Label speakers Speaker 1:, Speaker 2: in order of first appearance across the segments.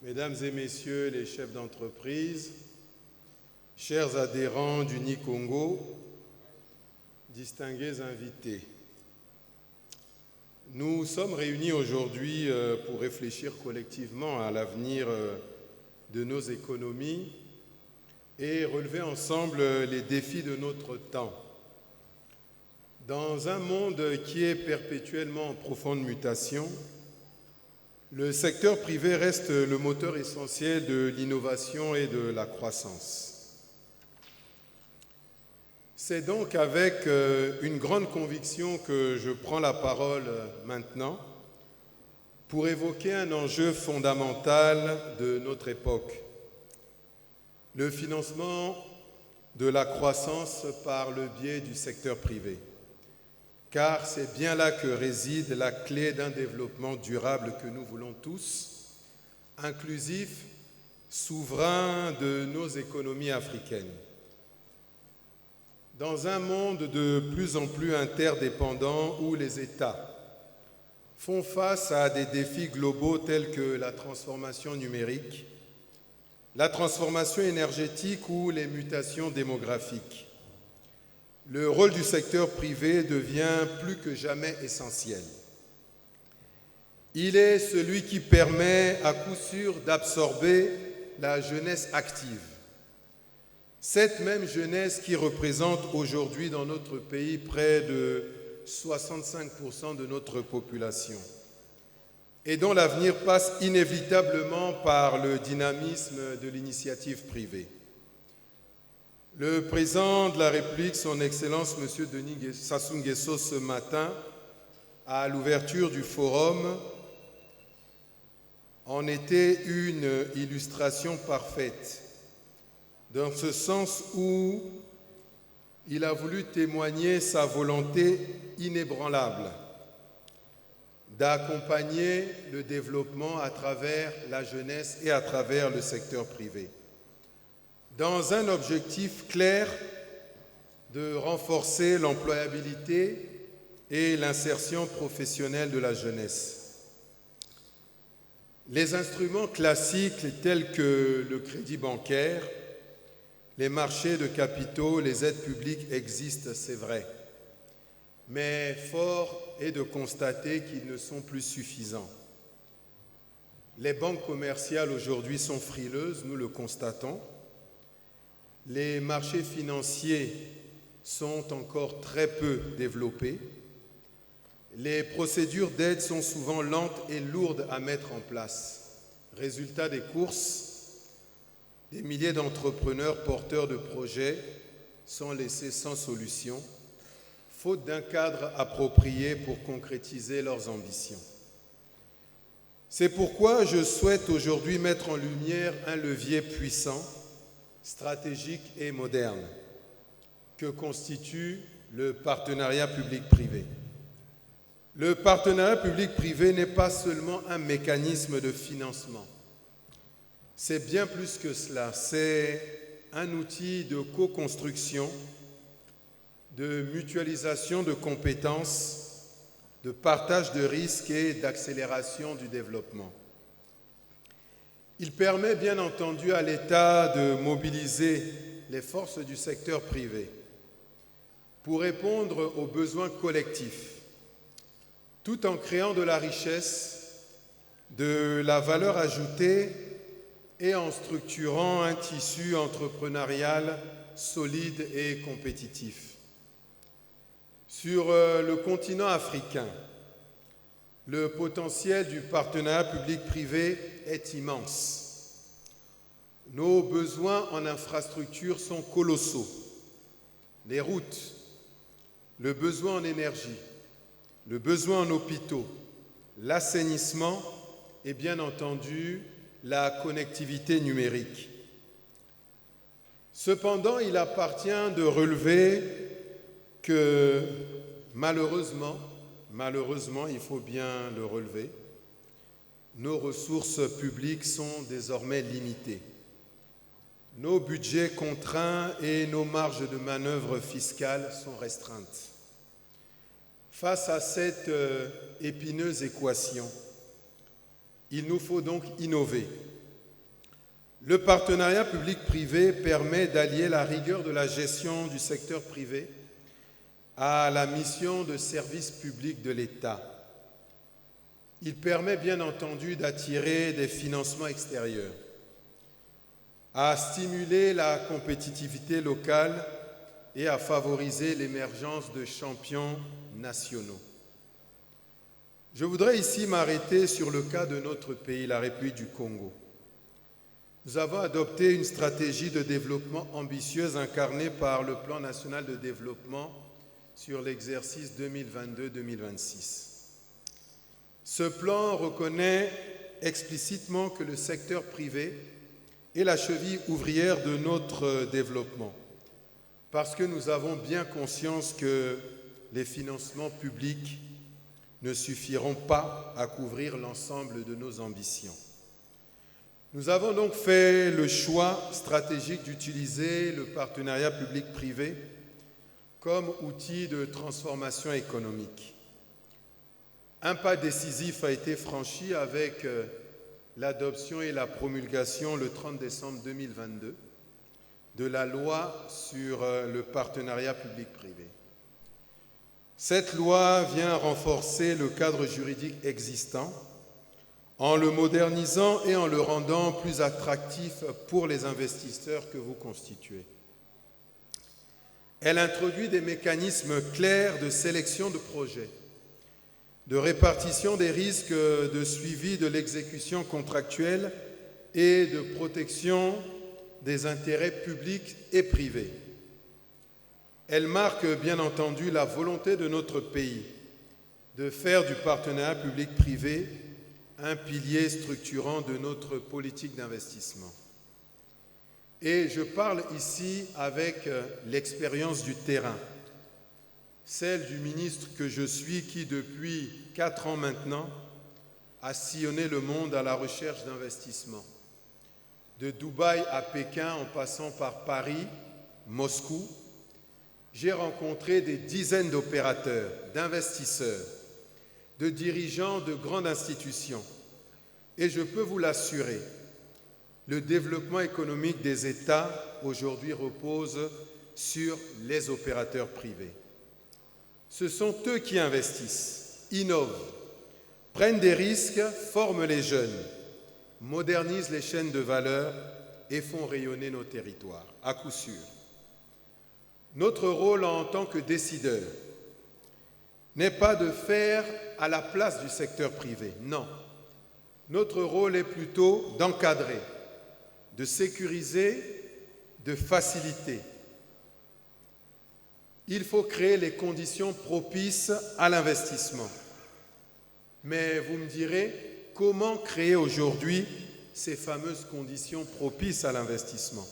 Speaker 1: Mesdames et messieurs les chefs d'entreprise, chers adhérents du Nicongo, distingués invités, nous sommes réunis aujourd'hui pour réfléchir collectivement à l'avenir de nos économies et relever ensemble les défis de notre temps. Dans un monde qui est perpétuellement en profonde mutation, le secteur privé reste le moteur essentiel de l'innovation et de la croissance. C'est donc avec une grande conviction que je prends la parole maintenant pour évoquer un enjeu fondamental de notre époque, le financement de la croissance par le biais du secteur privé. Car c'est bien là que réside la clé d'un développement durable que nous voulons tous, inclusif, souverain de nos économies africaines. Dans un monde de plus en plus interdépendant où les États font face à des défis globaux tels que la transformation numérique, la transformation énergétique ou les mutations démographiques, le rôle du secteur privé devient plus que jamais essentiel. Il est celui qui permet à coup sûr d'absorber la jeunesse active. Cette même jeunesse qui représente aujourd'hui dans notre pays près de 65% de notre population et dont l'avenir passe inévitablement par le dynamisme de l'initiative privée. Le président de la République, son Excellence M. Denis Sassou Nguesso, ce matin, à l'ouverture du forum, en était une illustration parfaite, dans ce sens où il a voulu témoigner sa volonté inébranlable d'accompagner le développement à travers la jeunesse et à travers le secteur privé, dans un objectif clair de renforcer l'employabilité et l'insertion professionnelle de la jeunesse. Les instruments classiques tels que le crédit bancaire, les marchés de capitaux, les aides publiques existent, c'est vrai, mais fort est de constater qu'ils ne sont plus suffisants. Les banques commerciales aujourd'hui sont frileuses, nous le constatons. Les marchés financiers sont encore très peu développés. Les procédures d'aide sont souvent lentes et lourdes à mettre en place. Résultat des courses, des milliers d'entrepreneurs porteurs de projets sont laissés sans solution, faute d'un cadre approprié pour concrétiser leurs ambitions. C'est pourquoi je souhaite aujourd'hui mettre en lumière un levier puissant, stratégique et moderne que constitue le partenariat public-privé. Le partenariat public-privé n'est pas seulement un mécanisme de financement. C'est bien plus que cela. C'est un outil de co-construction, de mutualisation de compétences, de partage de risques et d'accélération du développement. Il permet bien entendu à l'État de mobiliser les forces du secteur privé pour répondre aux besoins collectifs, tout en créant de la richesse, de la valeur ajoutée et en structurant un tissu entrepreneurial solide et compétitif. Sur le continent africain, le potentiel du partenariat public-privé est immense. Nos besoins en infrastructures sont colossaux. Les routes, le besoin en énergie, le besoin en hôpitaux, l'assainissement et bien entendu la connectivité numérique. Cependant, il appartient de relever que malheureusement, il faut bien le relever, nos ressources publiques sont désormais limitées. Nos budgets contraints et nos marges de manœuvre fiscales sont restreintes. Face à cette épineuse équation, il nous faut donc innover, Le partenariat public-privé permet d'allier la rigueur de la gestion du secteur privé à la mission de service public de l'État. Il permet bien entendu d'attirer des financements extérieurs, à stimuler la compétitivité locale et à favoriser l'émergence de champions nationaux. Je voudrais ici m'arrêter sur le cas de notre pays, la République du Congo. Nous avons adopté une stratégie de développement ambitieuse incarnée par le Plan national de développement sur l'exercice 2022-2026. Ce plan reconnaît explicitement que le secteur privé est la cheville ouvrière de notre développement, parce que nous avons bien conscience que les financements publics ne suffiront pas à couvrir l'ensemble de nos ambitions. Nous avons donc fait le choix stratégique d'utiliser le partenariat public-privé comme outil de transformation économique. Un pas décisif a été franchi avec l'adoption et la promulgation le 30 décembre 2022 de la loi sur le partenariat public-privé. Cette loi vient renforcer le cadre juridique existant en le modernisant et en le rendant plus attractif pour les investisseurs que vous constituez. Elle introduit des mécanismes clairs de sélection de projets, de répartition des risques, de suivi de l'exécution contractuelle et de protection des intérêts publics et privés. Elle marque bien entendu la volonté de notre pays de faire du partenariat public-privé un pilier structurant de notre politique d'investissement. Et je parle ici avec l'expérience du terrain, celle du ministre que je suis qui, depuis 4 ans maintenant, a sillonné le monde à la recherche d'investissement. De Dubaï à Pékin, en passant par Paris, Moscou, j'ai rencontré des dizaines d'opérateurs, d'investisseurs, de dirigeants de grandes institutions. Et je peux vous l'assurer, le développement économique des États aujourd'hui repose sur les opérateurs privés. Ce sont eux qui investissent, innovent, prennent des risques, forment les jeunes, modernisent les chaînes de valeur et font rayonner nos territoires, à coup sûr. Notre rôle en tant que décideurs n'est pas de faire à la place du secteur privé, non. Notre rôle est plutôt d'encadrer, de sécuriser, de faciliter. Il faut créer les conditions propices à l'investissement. Mais vous me direz, comment créer aujourd'hui ces fameuses conditions propices à l'investissement?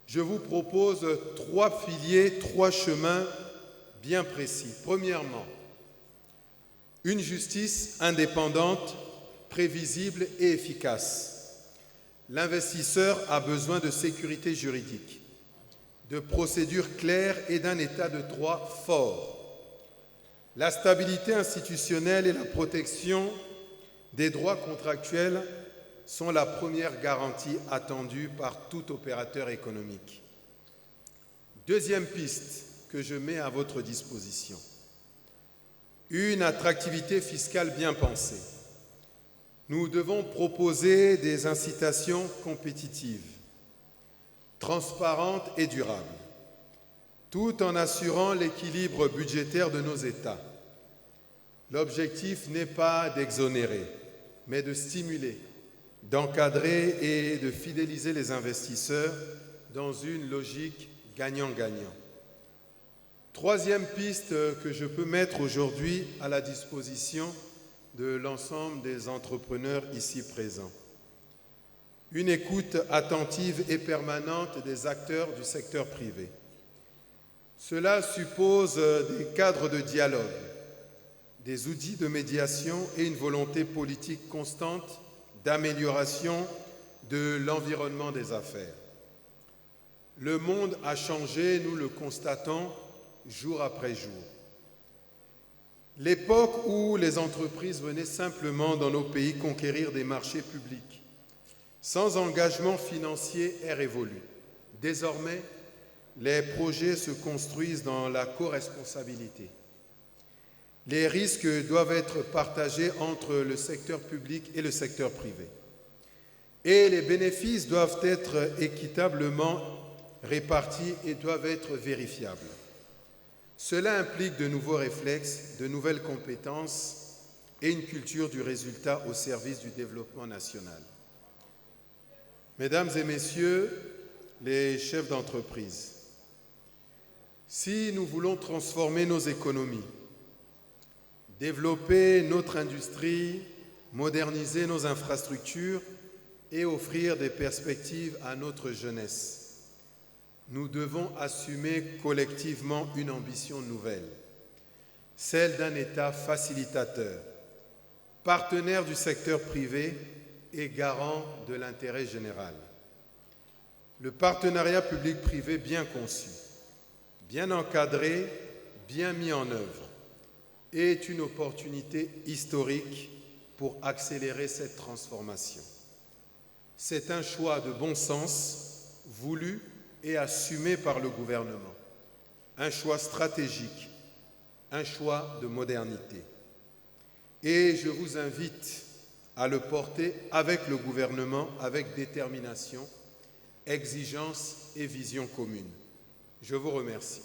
Speaker 1: Je vous propose 3 piliers, 3 chemins bien précis. Premièrement, une justice indépendante, prévisible et efficace. L'investisseur a besoin de sécurité juridique, de procédures claires et d'un état de droit fort. La stabilité institutionnelle et la protection des droits contractuels sont la première garantie attendue par tout opérateur économique. Deuxième piste que je mets à votre disposition. Une attractivité fiscale bien pensée. Nous devons proposer des incitations compétitives, transparentes et durables, tout en assurant l'équilibre budgétaire de nos États. L'objectif n'est pas d'exonérer, mais de stimuler, d'encadrer et de fidéliser les investisseurs dans une logique gagnant-gagnant. Troisième piste que je peux mettre aujourd'hui à la disposition de l'ensemble des entrepreneurs ici présents. Une écoute attentive et permanente des acteurs du secteur privé. Cela suppose des cadres de dialogue, des outils de médiation et une volonté politique constante d'amélioration de l'environnement des affaires. Le monde a changé, nous le constatons jour après jour. L'époque où les entreprises venaient simplement dans nos pays conquérir des marchés publics Sans engagement financier est révolu. Désormais, les projets se construisent dans la co-responsabilité. Les risques doivent être partagés entre le secteur public et le secteur privé. Et les bénéfices doivent être équitablement répartis et doivent être vérifiables. Cela implique de nouveaux réflexes, de nouvelles compétences et une culture du résultat au service du développement national. Mesdames et messieurs les chefs d'entreprise, si nous voulons transformer nos économies, développer notre industrie, moderniser nos infrastructures et offrir des perspectives à notre jeunesse, nous devons assumer collectivement une ambition nouvelle, celle d'un État facilitateur, partenaire du secteur privé et garant de l'intérêt général. Le partenariat public-privé bien conçu, bien encadré, bien mis en œuvre, est une opportunité historique pour accélérer cette transformation. C'est un choix de bon sens, voulu et assumé par le gouvernement. Un choix stratégique, un choix de modernité. Et je vous invite à le porter avec le gouvernement, avec détermination, exigence et vision commune. Je vous remercie.